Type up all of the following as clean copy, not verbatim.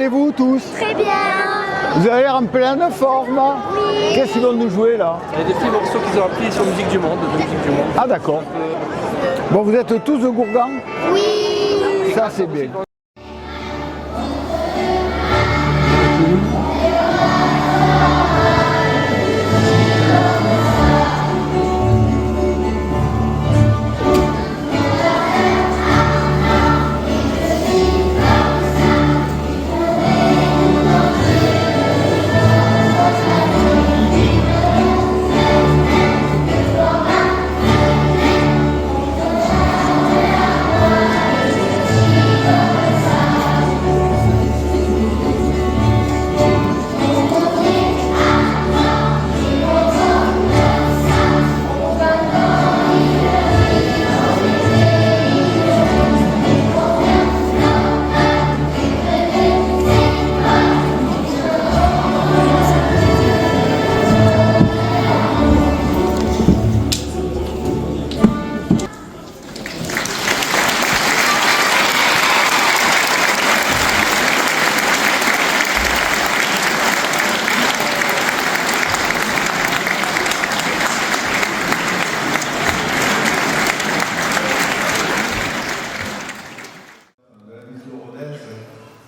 Et vous tous? Très bien. Vous avez l'air en pleine forme. Oui. Qu'est-ce qu'ils vont nous jouer là? Il y a des petits morceaux qu'ils ont appris sur Musique du Monde, Ah d'accord. Bon, vous êtes tous de Gourgan? Oui. Ça c'est bien.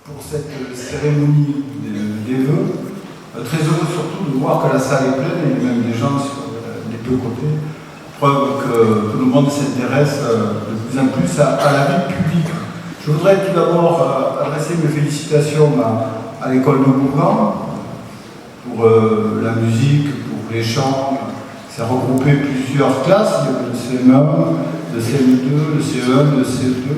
Pour cette cérémonie des vœux. Très heureux surtout de voir que la salle est pleine et même des gens sur les deux côtés. Preuve que tout le monde s'intéresse de plus en plus à la vie publique. Je voudrais tout d'abord adresser mes félicitations à l'école de Gourgan pour la musique, pour les chants. Ça a regroupé plusieurs classes, il y avait le CM1, le CM2, le CE1, le CE2.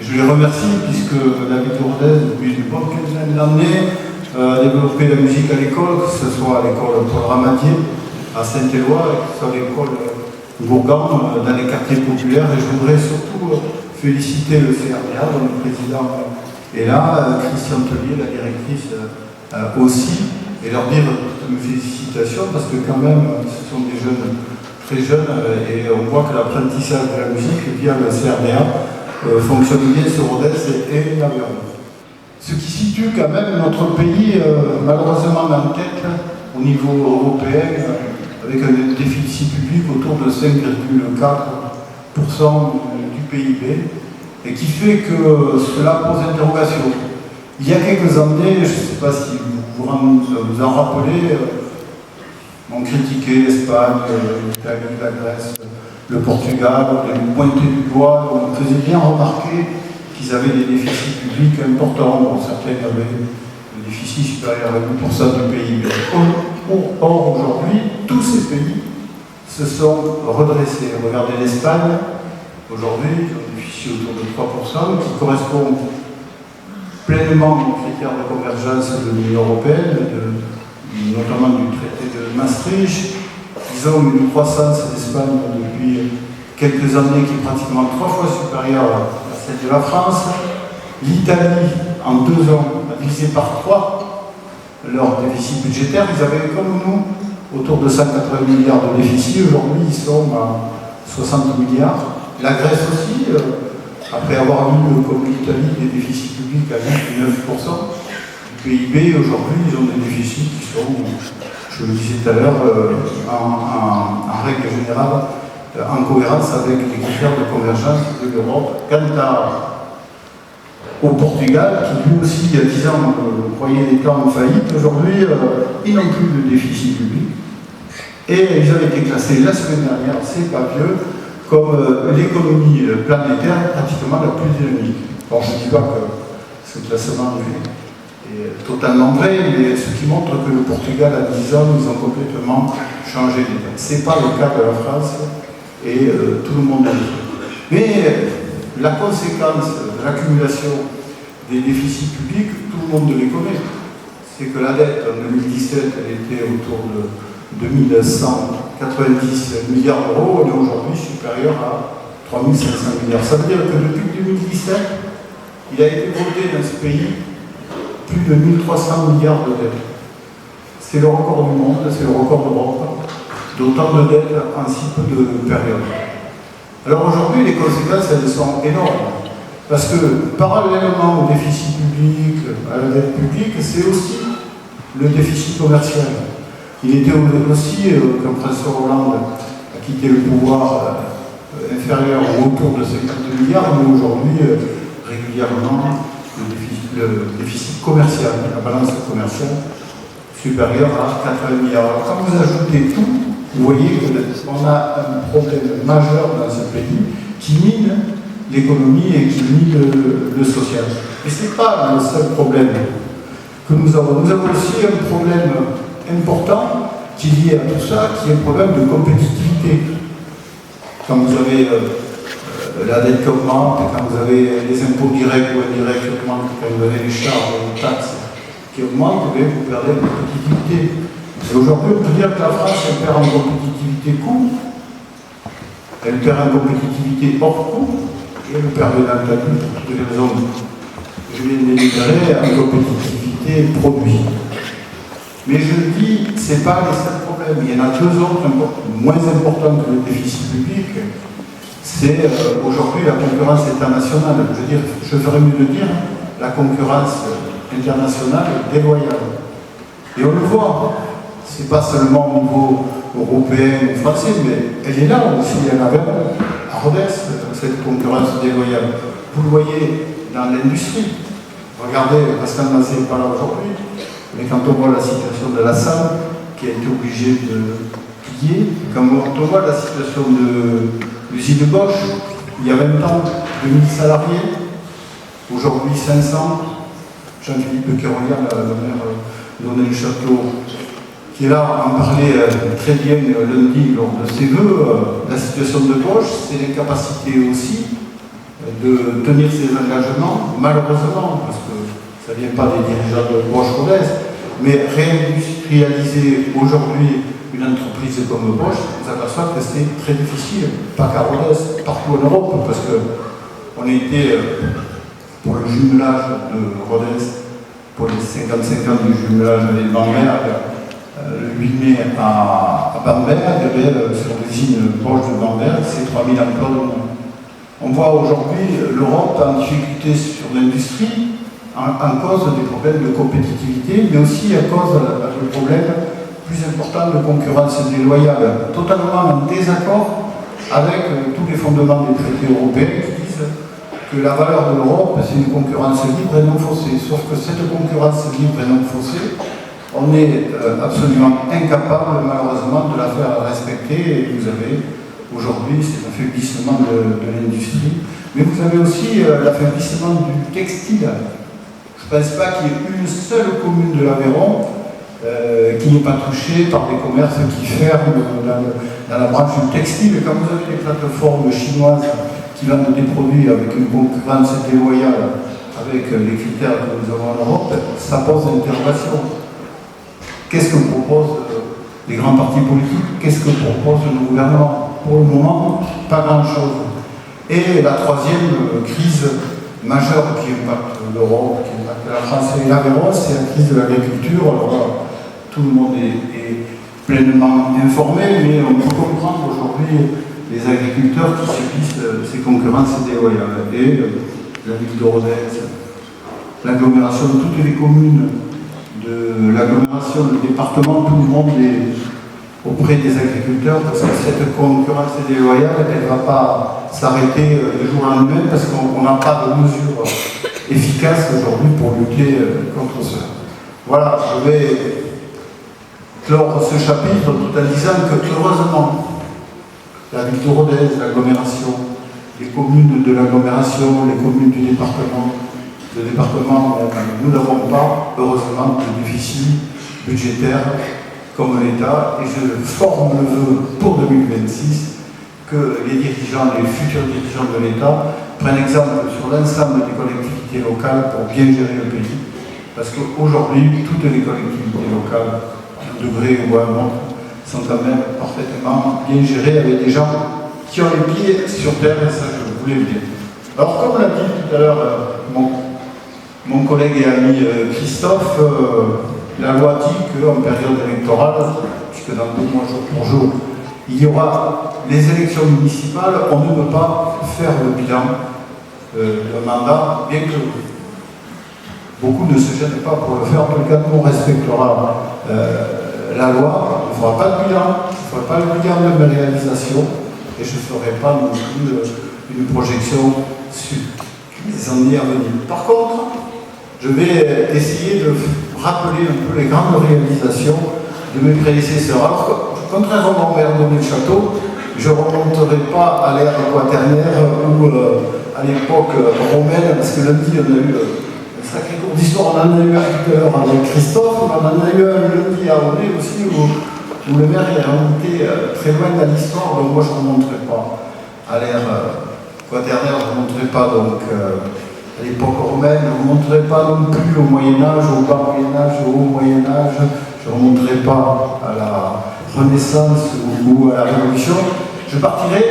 Et je les remercie puisque la ville de Rodez, depuis une bonne quinzaine d'années, a développé la musique à l'école, que ce soit à l'école Paul Ramadier, à Saint-Éloi, que ce soit à l'école Gourgan, dans les quartiers populaires. Et je voudrais surtout féliciter le CRDA, dont le président est là, Christian Tellier, la directrice aussi, et leur dire toutes mes félicitations parce que quand même, ce sont des jeunes très jeunes et on voit que l'apprentissage de la musique via le CRDA fonctionne bien sur Rodez et Aveyron. Ce qui situe quand même notre pays malheureusement en tête au niveau européen avec un déficit public autour de 5,4% du PIB et qui fait que cela pose interrogation. Il y a quelques années, je ne sais pas si vous en rappelez, on critiquait l'Espagne, l'Italie, la Grèce, le Portugal, on les pointait du doigt, on faisait bien remarquer qu'ils avaient des déficits publics importants. Bon, certains avaient un déficit supérieur à 8% du PIB. Or, aujourd'hui, tous ces pays se sont redressés. Regardez l'Espagne, aujourd'hui, un déficit autour de 3%, qui correspond pleinement aux critères de convergence de l'Union européenne, notamment du traité de Maastricht. Ils ont une croissance d'Espagne depuis quelques années qui est pratiquement 3 fois supérieure à celle de la France. L'Italie, en 2 ans, a divisé par 3 leur déficit budgétaire. Ils avaient, comme nous, autour de 180 milliards de déficit. Aujourd'hui, ils sont à 60 milliards. La Grèce aussi, après avoir eu, comme l'Italie, des déficits publics à 9% du PIB, aujourd'hui, ils ont des déficits qui sont, je le disais tout à l'heure, en règle générale, en cohérence avec les critères de convergence de l'Europe. Quant au Portugal, qui lui aussi, il y a 10 ans, croyait l'État en faillite, aujourd'hui, ils n'ont plus de déficit public. Et ils avaient été classés la semaine dernière, c'est pas vieux, comme l'économie planétaire pratiquement la plus dynamique. Bon, je ne dis pas que ce classement est totalement vrai, mais ce qui montre que le Portugal, à 10 ans, ils ont complètement changé d'État. Ce n'est pas le cas de la France, et tout le monde le dit. Mais la conséquence de l'accumulation des déficits publics, tout le monde les connaît. C'est que la dette en 2017, elle était autour de 2190 milliards d'euros, elle est aujourd'hui supérieure à 3500 milliards. Ça veut dire que depuis 2017, il a été voté dans ce pays plus de 1300 milliards de dettes. C'est le record du monde, c'est le record d'Europe, d'autant de dettes en si peu de période. Alors aujourd'hui, les conséquences, elles sont énormes. Parce que parallèlement au déficit public, à la dette publique, c'est aussi le déficit commercial. Il était aussi, comme François Hollande a quitté le pouvoir, inférieur ou autour de 50 milliards, mais aujourd'hui, régulièrement, le déficit commercial, la balance commerciale, supérieure à 80 milliards. Alors, quand vous ajoutez tout, vous voyez qu'on a un problème majeur dans ce pays qui mine l'économie et qui mine le social. Et ce n'est pas le seul problème que nous avons. Nous avons aussi un problème important qui est lié à tout ça, qui est un problème de compétitivité. Quand vous avez la dette qui augmente, quand vous avez les impôts directs ou indirects qui augmentent, quand vous avez les charges, les taxes qui augmentent, vous perdez en compétitivité. Et aujourd'hui, on peut dire que la France, elle perd en compétitivité coût, elle perd en compétitivité hors coût, et elle perd bien entendu pour toutes les raisons que je viens d'énumérer en compétitivité produit. Mais je le dis, ce n'est pas les seuls problèmes. Il y en a deux autres moins importants que le déficit public. C'est aujourd'hui la concurrence internationale. Je veux dire, je ferais mieux de dire la concurrence internationale déloyale. Et on le voit, ce n'est pas seulement au niveau européen ou français, mais elle est là aussi, elle avait à Rodez, cette concurrence déloyale. Vous le voyez dans l'industrie. Regardez, Pascal Mazet n'est pas là aujourd'hui, mais quand on voit la situation de la salle, qui a été obligée de plier, quand on voit la situation de l'usine de Bosch, il y a 20 ans, 2000 salariés, aujourd'hui 500. Jean-Philippe Keroyan, le maire Lionel Château, qui est là, en parlait très bien lundi lors de ses vœux. La situation de Bosch, c'est l'incapacité aussi de tenir ses engagements, malheureusement, parce que ça ne vient pas des dirigeants de Bosch-Rodez, mais réindustrialiser aujourd'hui une entreprise comme Bosch, on s'aperçoit que c'est très difficile, pas qu'à Rodez, partout en Europe, parce qu'on a été pour le jumelage de Rodez, pour les 55 ans du jumelage avec Bamberg, le 8 mai à Bamberg, sur l'usine Bosch de Bamberg, c'est 3000 emplois de moins. On voit aujourd'hui l'Europe en difficulté sur l'industrie, en cause des problèmes de compétitivité, mais aussi à cause de problèmes plus importants de concurrence déloyale, totalement en désaccord avec tous les fondements des traités européens qui disent que la valeur de l'Europe, c'est une concurrence libre et non faussée. Sauf que cette concurrence libre et non faussée, on est absolument incapable, malheureusement, de la faire respecter. Et vous avez aujourd'hui cet affaiblissement de l'industrie. Mais vous avez aussi l'affaiblissement du textile. Je ne pense pas qu'il y ait une seule commune de l'Aveyron qui n'est pas touchée par des commerces qui ferment dans la branche du textile. Quand vous avez des plateformes chinoises qui vendent des produits avec une concurrence déloyale, avec les critères que nous avons en Europe, ça pose l'interrogation. Qu'est-ce que proposent les grands partis politiques? Qu'est-ce que propose le gouvernement? Pour le moment, pas grand-chose. Et la troisième crise majeure qui impacte l'Europe, qui impacte la France et l'Aveyron, c'est la crise de l'agriculture. Alors là, tout le monde est pleinement informé, mais on peut comprendre aujourd'hui les agriculteurs qui subissent ces concurrences déloyales. Et la ville de Rodez, l'agglomération, toutes les communes de l'agglomération, le département, tout le monde est auprès des agriculteurs, parce que cette concurrence déloyale, elle ne va pas s'arrêter du jour au lendemain, parce qu'on n'a pas de mesures efficaces aujourd'hui pour lutter contre ça. Voilà, je vais clore ce chapitre tout en disant que, heureusement, la ville de Rodez, l'agglomération, les communes de l'agglomération, les communes du département, le département, nous n'avons pas, heureusement, de déficit budgétaire comme l'État, et je forme le vœu pour 2026 que les dirigeants, les futurs dirigeants de l'État prennent exemple sur l'ensemble des collectivités locales pour bien gérer le pays, parce qu'aujourd'hui, toutes les collectivités locales, à un degré ou à un autre, sont quand même parfaitement bien gérées avec des gens qui ont les pieds sur terre, et ça je voulais le dire. Alors comme l'a dit tout à l'heure mon collègue et ami Christophe, la loi dit qu'en période électorale, puisque dans 2 mois jour pour jour, il y aura les élections municipales, on ne peut pas faire le bilan d'un mandat, bien que beaucoup ne se gênent pas pour le faire. En tout cas, nous, on respectera la loi. On ne fera pas de bilan. Je ne ferai pas le bilan de mes réalisations et je ne ferai pas non plus une projection sur les années à venir. Par contre, je vais essayer de rappeler un peu les grandes réalisations de mes prédécesseurs. Alors, contrairement au maire de Château, je ne remonterai pas à l'ère quaternaire ou à l'époque romaine, parce que lundi, on a eu un sacré cours d'histoire. On en a eu un tout à l'heure avec Christophe, on en a eu un lundi à Aulnay aussi, où le maire est remonté très loin dans l'histoire. Donc moi, je ne remonterai pas à l'ère quaternaire, je ne remonterai pas donc à l'époque romaine, je ne remonterai pas non plus au Moyen-Âge, au bas Moyen-Âge, au haut Moyen-Âge, je ne remonterai pas à la Renaissance ou à la Révolution. Je partirai,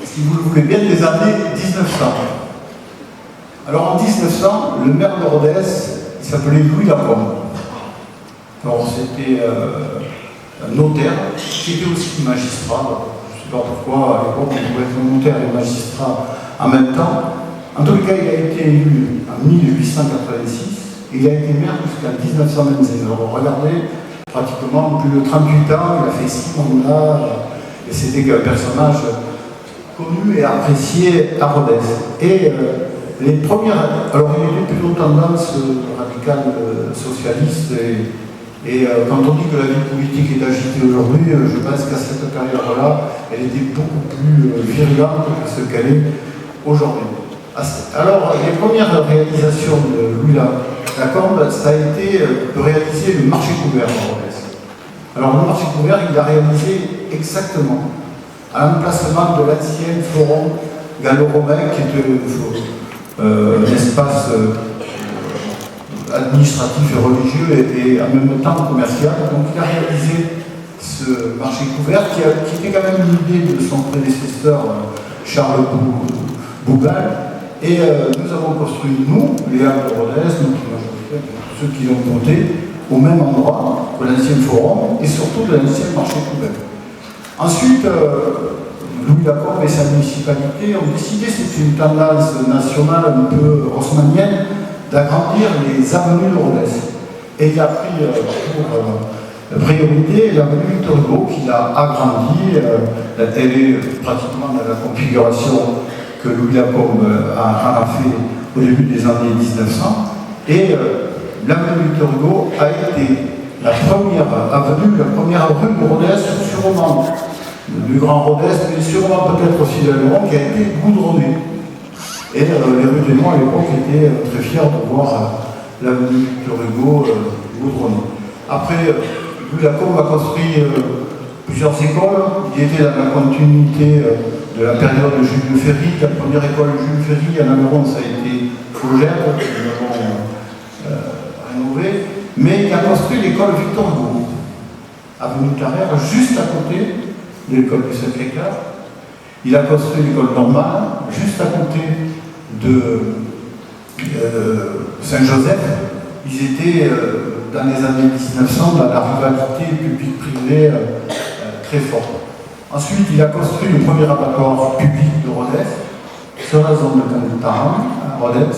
si vous le voulez bien, des années 1900. Alors en 1900, le maire de Rodez, il s'appelait Louis Lacombe. Alors c'était un notaire, qui était aussi magistrat. Je ne sais pas pourquoi, à l'époque, on pouvait être notaire et magistrat en même temps. En tout cas, il a été élu en 1886 et il a été maire jusqu'en 1926. Alors regardez, pratiquement plus de 38 ans, il a fait 6 mandats et c'était un personnage connu et apprécié à Rodez. Et les premières. Alors il y a plutôt tendance radicale socialiste et quand on dit que la vie politique est agitée aujourd'hui, je pense qu'à cette période-là, elle était beaucoup plus virulente que ce qu'elle est aujourd'hui. Alors, les premières réalisations de Louis Lacombe, ça a été de réaliser le marché couvert à Rodez. Alors, le marché couvert, il l'a réalisé exactement à l'emplacement de l'ancien forum gallo-romain, qui était un espace administratif et religieux et en même temps commercial. Donc, il a réalisé ce marché couvert qui était quand même l'idée de son prédécesseur, Charles Bougal. Et nous avons construit, nous, les Halles de Rodez, ceux qui l'ont voté, au même endroit que l'ancien forum et surtout de l'ancien marché couvert. Ensuite, Louis Lacombe et sa municipalité ont décidé, c'est une tendance nationale un peu haussmannienne, d'agrandir les avenues de Rodez. Et il a pris pour priorité l'avenue Victor Hugo, qu'il a agrandie. Elle est pratiquement dans la configuration que Louis Lacombe a fait au début des années 1900. Et l'avenue Victor Hugo a été la première avenue, la première rue de Rodez, sûrement du Grand Rodez, mais sûrement peut-être aussi de Léron, qui a été goudronnée. Et les rues de Léron à l'époque étaient très fiers de voir l'avenue Victor Hugo goudronnée. Après, Louis Lacombe a construit plusieurs écoles. Il était dans la continuité de la période de Jules Ferry. La première école Jules Ferry à Nameron, ça a été Fougère, que nous avons rénové. Mais il a construit l'école Victor Hugo, avenue Carrère, juste à côté de l'école du Sacré-Cœur. Il a construit l'école normale, juste à côté de Saint-Joseph. Ils étaient, dans les années 1900, dans la rivalité publique-privée très forte. Ensuite, il a construit le premier abattoir public de Rodez, sur la zone de Cantaran, à Rodez.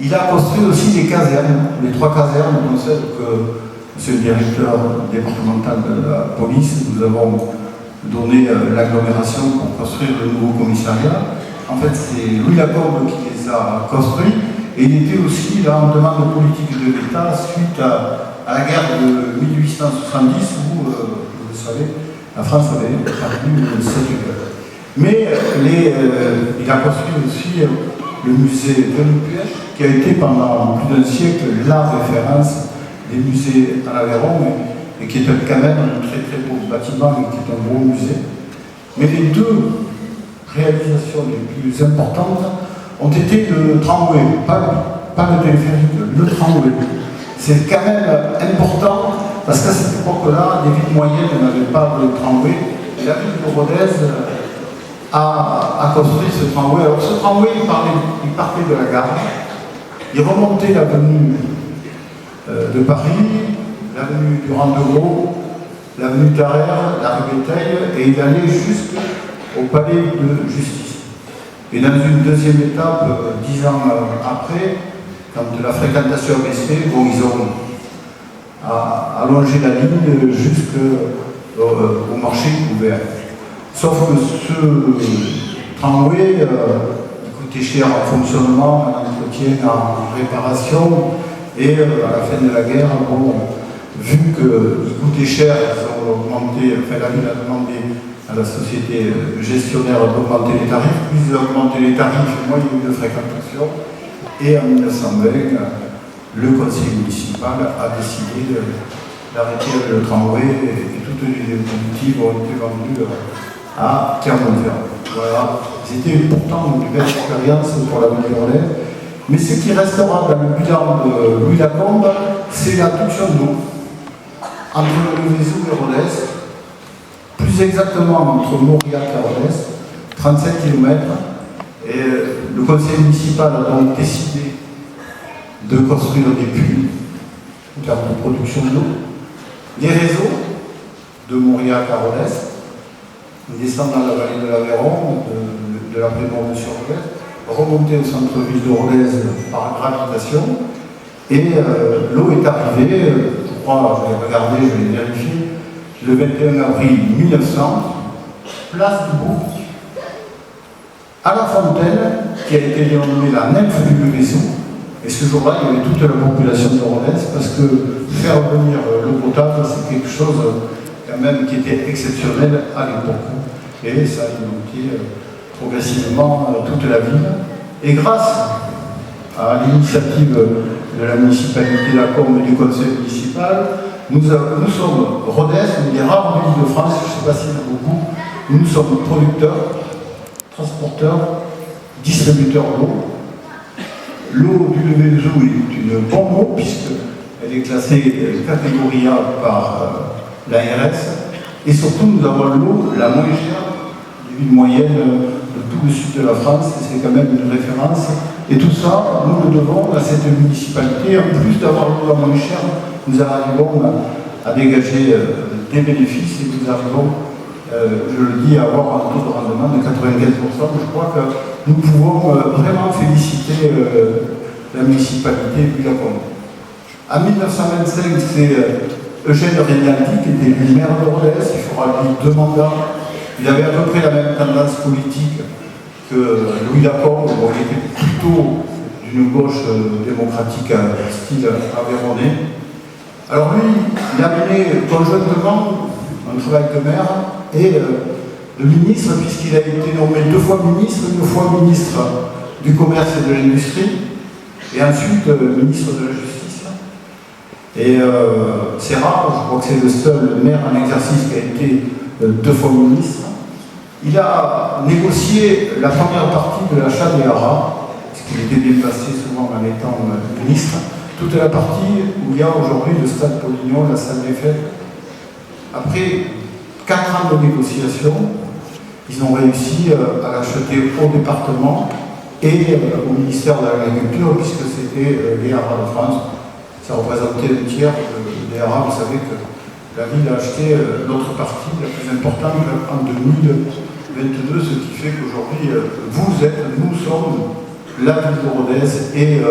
Il a construit aussi les casernes, les 3 casernes, dont celle que M. le directeur départemental de la police, nous avons donné l'agglomération pour construire le nouveau commissariat. En fait, c'est Louis Lacombe qui les a construits, et il était aussi là en demande politique de l'État suite à la guerre de 1870, où, vous le savez, la France avait perdu cette guerre. Mais il a construit aussi le musée de Lupuech, qui a été pendant plus d'un siècle la référence des musées en Aveyron, et qui est quand même un très très beau bâtiment et qui est un beau musée. Mais les 2 réalisations les plus importantes ont été le tramway, pas le téléphérique, le tramway. C'est quand même important, parce qu'à cette époque-là, des villes moyennes n'avaient pas de tramway, et la ville de Rodez a construit ce tramway. Alors ce tramway, il partait de la gare, il remontait l'avenue de Paris, l'avenue du Rang-de-Gros, l'avenue Carrère, la rue Béteil, et il allait jusqu'au palais de justice. Et dans une deuxième étape, 10 ans après, quand la fréquentation a baissé, bon, ils ont allongé la ligne jusqu'au marché couvert. Sauf que ce tramway, il coûtait cher en fonctionnement, en entretien, en réparation, et à la fin de la guerre, bon, vu qu'il coûtait cher, ils ont augmenté, enfin la ville a demandé à la société gestionnaire d'augmenter les tarifs, plus ils ont augmenté les tarifs, moins il y a eu de fréquentation, et en 1920, le conseil municipal a décidé d'arrêter le tramway et toutes les locomotives ont été vendues à Clermont-Ferrand. Voilà, c'était pourtant une belle expérience pour la ville de Rodez. Mais ce qui restera dans le bilan de Louis Lacombe, c'est la touche d'eau entre le Vézou et Rodez, plus exactement entre Mauriac et Rodez, 37 km. Et le conseil municipal a donc décidé de construire des puits en termes de production d'eau, des réseaux de Mauriac à Rodez, descendre dans la vallée de l'Aveyron, de la Prémonde sur Rodez, remonter au centre-ville de Rodez par gravitation, et l'eau est arrivée, je crois, je vais regarder, je vais vérifier, le 21 avril 1900, place du Bouc, à la fontaine, qui a été dénommée la nymphe du Vézou. Et ce jour-là, il y avait toute la population de Rodez, parce que faire venir l'eau potable, c'est quelque chose quand même qui était exceptionnel à l'époque. Et ça a inondé progressivement toute la ville. Et grâce à l'initiative de la municipalité de Lacombe et du conseil municipal, nous sommes Rodez, une des rares villes de France, je ne sais pas s'il y en a beaucoup, nous sommes producteurs, transporteurs, distributeurs d'eau. L'eau du Vézou est une bonne eau, puisqu'elle est classée catégorie A par l'ARS. Et surtout, nous avons l'eau la moins chère des villes moyennes de tout le sud de la France, et c'est quand même une référence. Et tout ça, nous le devons à cette municipalité. En plus d'avoir l'eau la moins chère, nous arrivons à dégager des bénéfices, et nous arrivons, je le dis, à avoir un taux de rendement de 95%. Je crois que nous pouvons vraiment féliciter la municipalité du Lacombe. En 1925, c'est Eugène Regnaldi qui était élu maire de Rodez. Il fera lui 2 mandats. Il avait à peu près la même tendance politique que Louis Lacombe. Bon, il était plutôt d'une gauche démocratique style aveyronnais. Alors lui, il a mené conjointement un travail de maire et de ministre, puisqu'il a été nommé 2 fois ministre, 1 fois ministre du commerce et de l'industrie, et ensuite ministre de la justice. Et c'est rare, je crois que c'est le seul maire en exercice qui a été 2 fois ministre. Il a négocié la première partie de l'achat des haras, puisqu'il était déplacé souvent en étant ministre, toute la partie où il y a aujourd'hui le stade Polignon, la salle des fêtes. Après 4 ans de négociation, ils ont réussi à l'acheter au département et au ministère de l'Agriculture, puisque c'était les haras de France. Ça représentait le tiers des haras. Vous savez que la ville a acheté l'autre partie, la plus importante, en 2022, ce qui fait qu'aujourd'hui, nous sommes la ville de Rodez et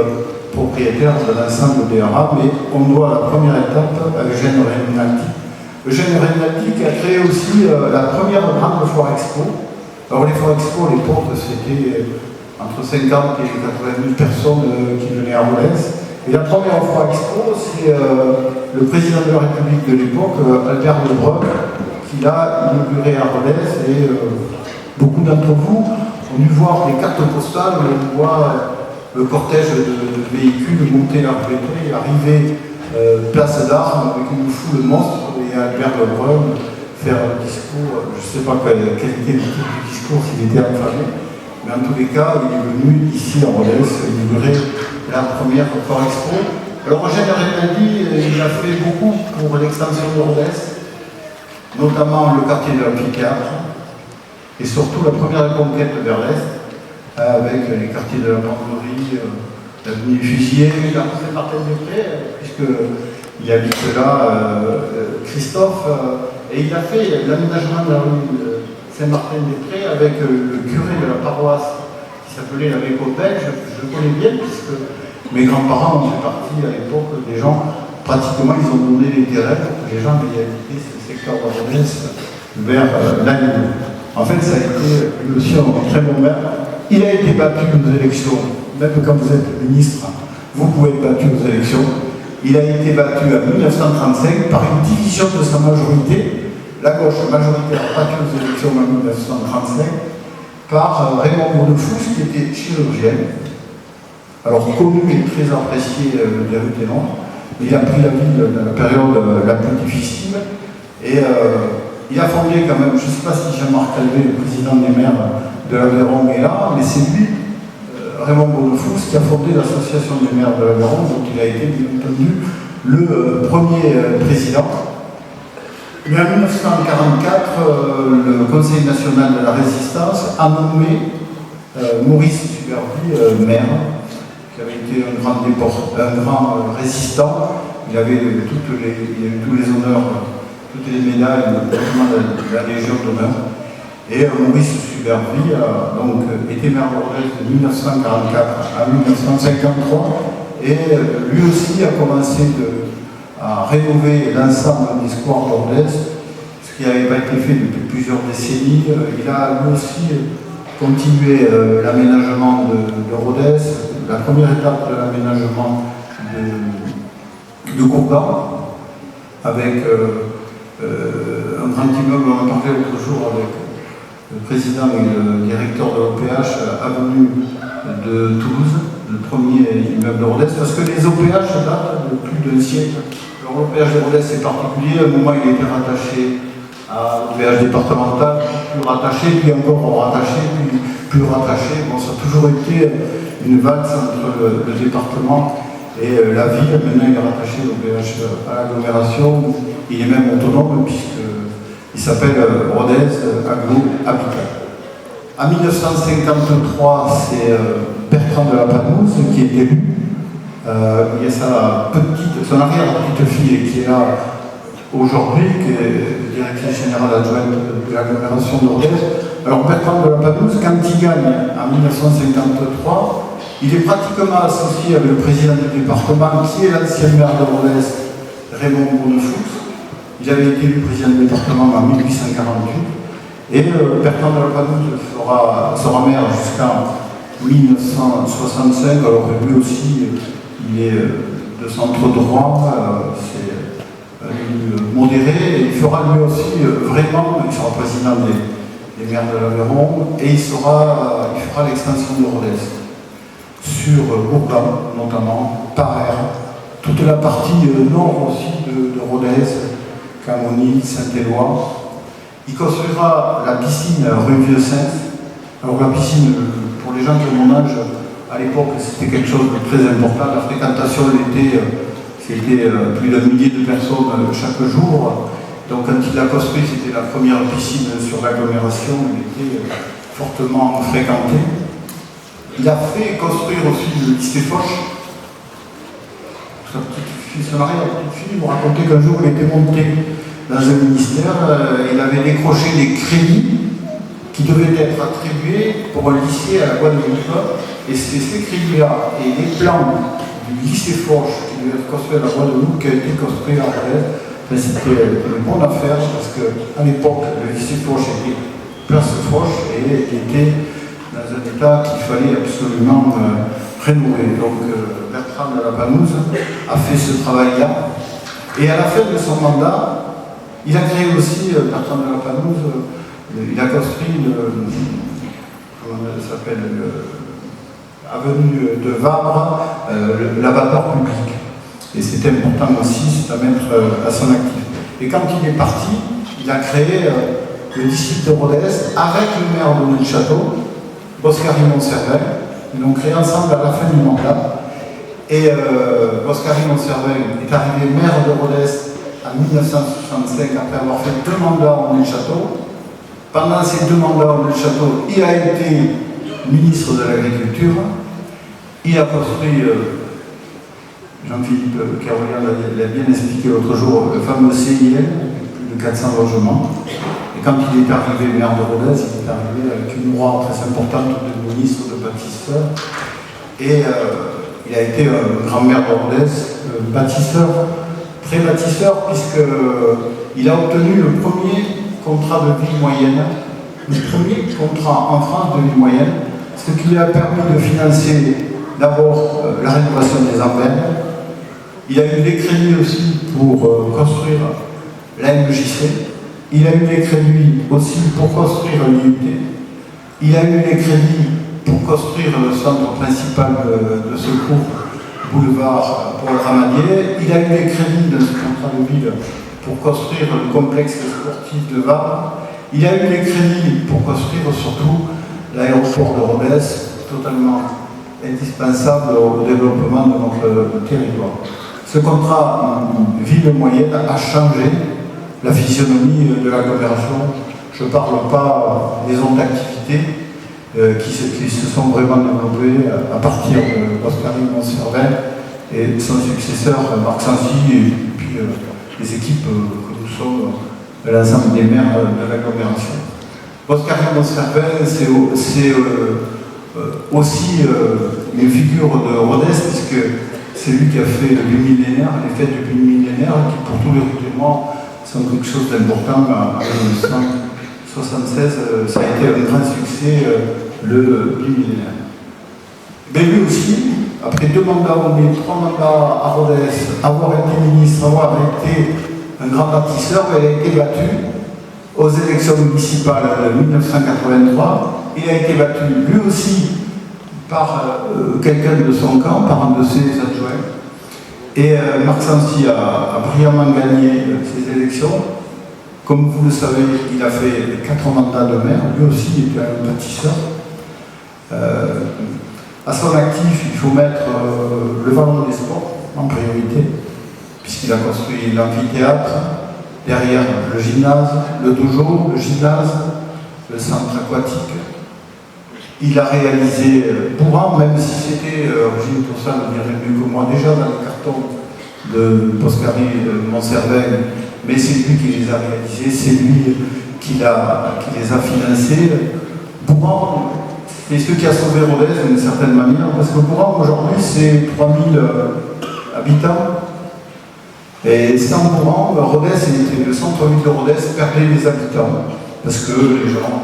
propriétaire de l'ensemble des haras, mais on doit la première étape à Eugène Regnaldi. Eugène Regnaldi qui a créé aussi la première grande foire expo. Alors les foires expo à l'époque c'était entre 50 et 80 000 personnes qui venaient à Rodez. Et la première foire expo, c'est le président de la République de l'époque, Albert Lebrun, qui l'a inauguré à Rodez. Et beaucoup d'entre vous ont dû voir des cartes postales où on voit le cortège de véhicules monter l'arrêté et arriver place d'Armes avec une foule monstre, et Albert Lebrun faire un discours, je ne sais pas quel était le type du discours, s'il était affamé, mais en tous les cas, il est venu ici en Rodez inaugurer la première foire expo. Alors Eugène Regnaldi, il a fait beaucoup pour l'extension de Rodez, notamment le quartier de l'Amphithéâtre, et surtout la première conquête vers l'Est, avec les quartiers de la Banderie, l'avenue Fusier, la rue Saint-Martin-des-Prés, puisqu'il habite là, Christophe, et il a fait l'aménagement de la rue Saint-Martin-des-Prés avec le curé de la paroisse qui s'appelait l'abbé Coppel. Je le connais bien, puisque Mes grands-parents ont fait partie à l'époque des gens, pratiquement ils ont donné les terrains pour que les gens aient quitté ce secteur de Rodez vers l'Agneau. En fait, ça a été lui aussi un très bon maire. Il a été battu aux élections, même quand vous êtes ministre, vous pouvez être battu aux élections. Il a été battu en 1935 par une division de sa majorité. La gauche majoritaire a battu aux élections en 1935 par Raymond Bournefous, qui était chirurgien. Alors connu et très apprécié des Ruthénons. Il a pris la ville dans la période la plus difficile. Et il a fondé quand même, je ne sais pas si Jean-Marc Calvé, le président des maires de l'Aveyron, est là, mais c'est lui, Raymond Bournefous, qui a fondé l'association des maires de l'Aveyron, dont il a été bien entendu le premier président. Mais en 1944, le Conseil national de la résistance a nommé Maurice Subervie maire, qui avait été un grand résistant. Il avait il a eu tous les honneurs, toutes les médailles, notamment la Légion d'honneur. Et Maurice Subervie a donc été maire de Rodez de 1944 à 1953 et lui aussi a commencé à rénover l'ensemble des squares de Rodez, ce qui n'avait pas été fait depuis plusieurs décennies. Il a lui aussi continué l'aménagement de Rodez, la première étape de l'aménagement de Courban, avec un grand immeuble, on en parlait l'autre jour avec le président et le directeur de l'OPH, avenue de Toulouse, le premier immeuble de Rodez, parce que les OPH datent de plus d'un siècle. L'OPH de Rodez est particulier, à un moment il était rattaché à l'OPH départemental, plus rattaché, puis encore rattaché, puis plus rattaché. Bon, ça a toujours été une valse entre le département et la ville. Maintenant il est rattaché l'OPH à l'agglomération, il est même autonome puisqu'il s'appelle Rodez Aglo Habitat. En 1953, c'est Bertrand de la Panouse qui est élu. Il y a son arrière-petite-fille qui est là aujourd'hui, qui est directrice générale adjointe de l'agglomération de Rodez. Alors Bertrand de la Panouse, quand il gagne en 1953, il est pratiquement associé avec le président du département, qui est l'ancien maire de Rodez, Raymond Bournefous. Il avait été élu président du département en 1848. Et Bertrand de la Panouse sera maire jusqu'en 1965. Alors lui aussi, il est de centre droit, c'est modéré. Il fera lui aussi vraiment, il sera président des maires de l'Aveyron et il fera l'extension de Rodez sur Courban, notamment, Parère, toute la partie nord aussi de Rodez, Camonie, Saint-Éloi. Il construira la piscine rue Vieux-Saint. Alors la piscine, pour les gens qui ont mon âge, à l'époque, c'était quelque chose de très important. La fréquentation l'été, c'était plus d'un millier de personnes chaque jour. Donc quand il l'a construit, c'était la première piscine sur l'agglomération. Il était fortement fréquenté. Il a fait construire aussi le lycée Foch. Son arrière-petite-fille me racontait qu'un jour, il était monté dans un ministère, il avait décroché des crédits qui devaient être attribués pour un lycée à la Guadeloupe. Et c'est ces crédits-là et les plans du lycée Foch qui devaient être construits à la Guadeloupe qui a été construit en Rodez. C'était une bonne affaire parce qu'à l'époque, le lycée Foch était place Foch et était dans un état qu'il fallait absolument rénover. Donc Bertrand de la Panouse a fait ce travail-là. Et à la fin de son mandat, il a créé aussi, Bertrand de la Panouse, il a construit avenue de Vabre, l'abattoir public. Et c'était important aussi, c'est à mettre à son actif. Et quand il est parti, il a créé le district de Rodez avec le maire de Neufchâteau, Boscary Montservin. Ils l'ont créé ensemble à la fin du mandat. Et Boscary Montservin est arrivé maire de Rodez en 1965 après avoir fait 2 mandats en Neufchâteau. Pendant ces 2 mandats en Neufchâteau, il a été ministre de l'Agriculture. Il a construit, Jean-Philippe Carolien l'a bien expliqué l'autre jour, le fameux CIL, plus de 400 logements. Et quand il est arrivé maire de Rodez, il est arrivé avec une aura très importante de ministre, de bâtisseur. Et Il a été un grand-maire de Rodez, bâtisseur, très bâtisseur, puisqu'il a obtenu le premier contrat de ville moyenne, le premier contrat en France de ville moyenne, ce qui lui a permis de financer d'abord la rénovation des antennes. Il a eu des crédits aussi pour construire la MJC. Il a eu des crédits aussi pour construire l'IUT. Il a eu des crédits pour construire le centre principal de secours, boulevard Paul Ramadier. Il a eu des crédits de ce contrat de ville pour construire le complexe sportif de Var. Il a eu des crédits pour construire surtout l'aéroport de Rodez, totalement indispensable au développement de notre territoire. Ce contrat ville moyenne a changé la physionomie de l'agglomération. Je ne parle pas des zones d'activité qui se sont vraiment développées à partir de Oscarine Montservin et son successeur Marc Sancy et puis les équipes que nous sommes, l'ensemble des maires de l'agglomération. Oscarine Montservin, c'est aussi une figure de Rodez, puisque c'est lui qui a fait le millénaire, les fêtes du millénaire, qui pour tous les rudiments sont quelque chose d'important. En 1976, ça a été un grand succès, le millénaire. Mais lui aussi, après 2 mandats, 3 mandats à Rodez, avoir été ministre, avoir été un grand bâtisseur, il a été battu aux élections municipales de 1983. Il a été battu lui aussi par quelqu'un de son camp, par un de ses adjoints. Et Marc Sancy a brillamment gagné ces élections. Comme vous le savez, il a fait 4 mandats de maire, lui aussi était un bâtisseur. À son actif, il faut mettre le Vallon des Sports en priorité, puisqu'il a construit l'amphithéâtre, derrière le gymnase, le dojo, le gymnase, le centre aquatique. Il a réalisé Bourran, même si c'était, Régine Toursan le dirait mieux que moi, déjà dans le carton de Poscari Montservin, mais c'est lui qui les a réalisés, c'est lui qui les a financés. Bourran, c'est ce qui a sauvé Rodez d'une certaine manière, parce que Bourran aujourd'hui c'est 3000 habitants. Et sans Bourran, Rodez, le centre-ville de Rodez perdait les habitants, parce que les gens,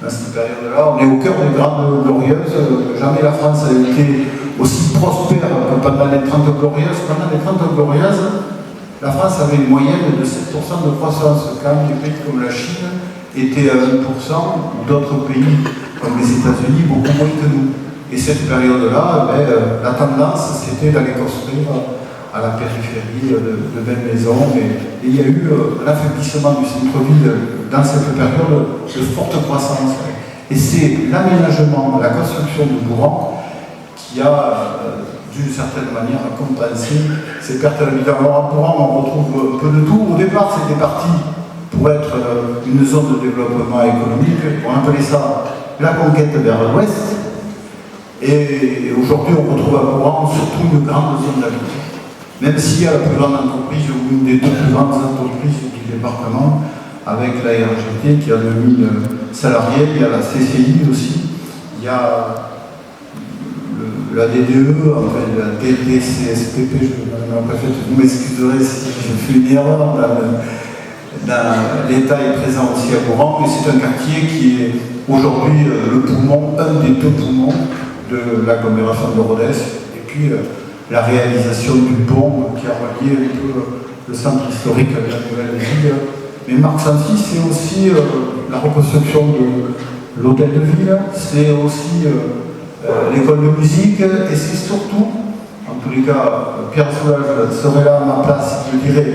dans cette période-là, on est au cœur des Grandes Glorieuses. Jamais la France a été aussi prospère que pendant les 30 Glorieuses. Pendant les 30 Glorieuses, la France avait une moyenne de 7% de croissance, quand des pays comme la Chine étaient à 1%, ou d'autres pays comme les États-Unis beaucoup moins que nous. Et cette période-là, la tendance, c'était d'aller construire à la périphérie de belles maisons. Et il y a eu l'affaiblissement du centre-ville dans cette période de forte croissance. Et c'est l'aménagement, la construction de Bourran qui a, d'une certaine manière, compensé ces pertes d'habitants. Alors à Bourran, on retrouve un peu de tout. Au départ, c'était parti pour être une zone de développement économique. On appelait ça la conquête vers l'ouest. Et aujourd'hui, on retrouve à Bourran surtout une grande zone d'habitat. Même s'il y a la plus grande entreprise, ou une des 2 plus grandes entreprises du département, avec la RGT qui a 2000 salariés, il y a la CCI aussi, il y a la DDE, enfin la DDCSPP, vous m'excuserez si je fais une erreur, l'État est présent aussi à Bourran, mais c'est un quartier qui est aujourd'hui le poumon, un des 2 poumons de l'agglomération de Rodez. Et puis la réalisation du pont qui a relié un peu le centre historique avec la nouvelle ville. Mais Marc Sancy, c'est aussi la reconstruction de l'hôtel de ville, c'est aussi l'école de musique, et c'est surtout, en tous les cas, Pierre Soulages serait là à ma place, je dirais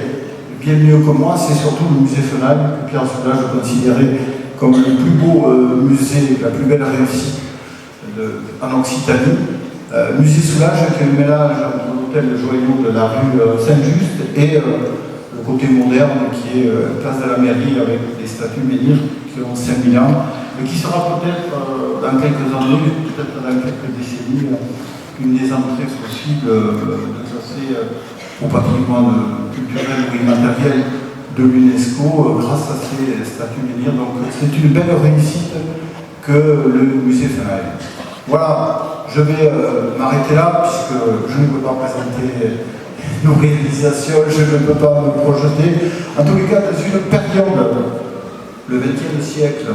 bien mieux que moi, c'est surtout le musée Fenaille, que Pierre Soulages considérait comme le plus beau musée, la plus belle réussite en Occitanie. Musée Soulages, qui est le mélange entre l'hôtel de joyaux de la rue Saint-Just et le côté moderne qui est place de la mairie avec des statues menhirs qui ont 5000 ans, mais qui sera peut-être dans quelques années, peut-être dans quelques décennies, une des entrées possibles de classer au patrimoine culturel ou immatériel de l'UNESCO grâce à ces statues menhirs. Donc c'est une belle réussite que le musée Fenaille. Voilà. je vais m'arrêter là, puisque je ne peux pas présenter nos réalisations, je ne peux pas me projeter. En tous les cas, dans une période, le XXe siècle,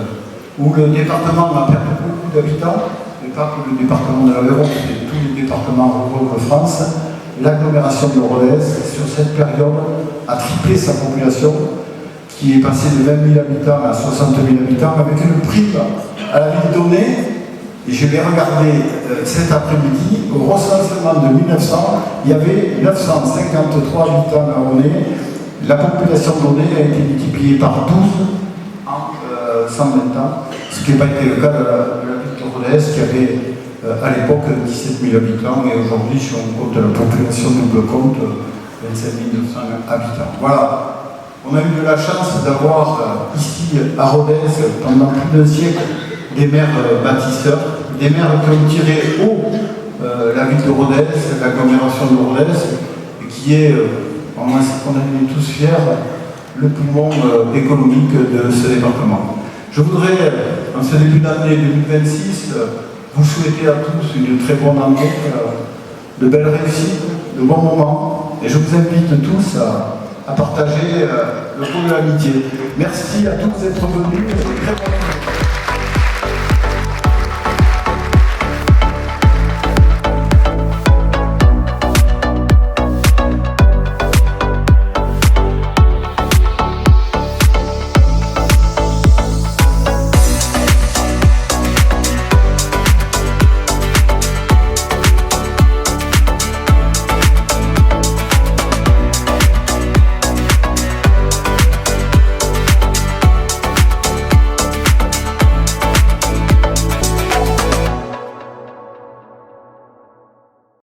où le département a perdu beaucoup d'habitants, et pas que le département de l'Aveyron, mais tous les départements ruraux de France, l'agglomération de Rodez, sur cette période, a triplé sa population, qui est passée de 20 000 habitants à 60 000 habitants, avec une prime à la ville donnée. Et je l'ai regardé cet après-midi, au recensement de 1900, il y avait 953 habitants à Rodez. La population donnée a été multipliée par 12 en 120 ans, ce qui n'a pas été le cas de la ville de Rodez, qui avait à l'époque 17 000 habitants, et aujourd'hui, si on compte la population double compte, 27 900 habitants. Voilà. On a eu de la chance d'avoir ici à Rodez, pendant plus d'un siècle, des maires bâtisseurs, des maires qui ont tiré haut la ville de Rodez, l'agglomération de Rodez, et qui est, au moins c'est qu'on en est tous fiers, le poumon économique de ce département. Je voudrais, en ce début d'année 2026, vous souhaiter à tous une très bonne année, de belles réussites, de bons moments, et je vous invite tous à partager le pot de l'amitié. Merci à tous d'être venus. Très bonne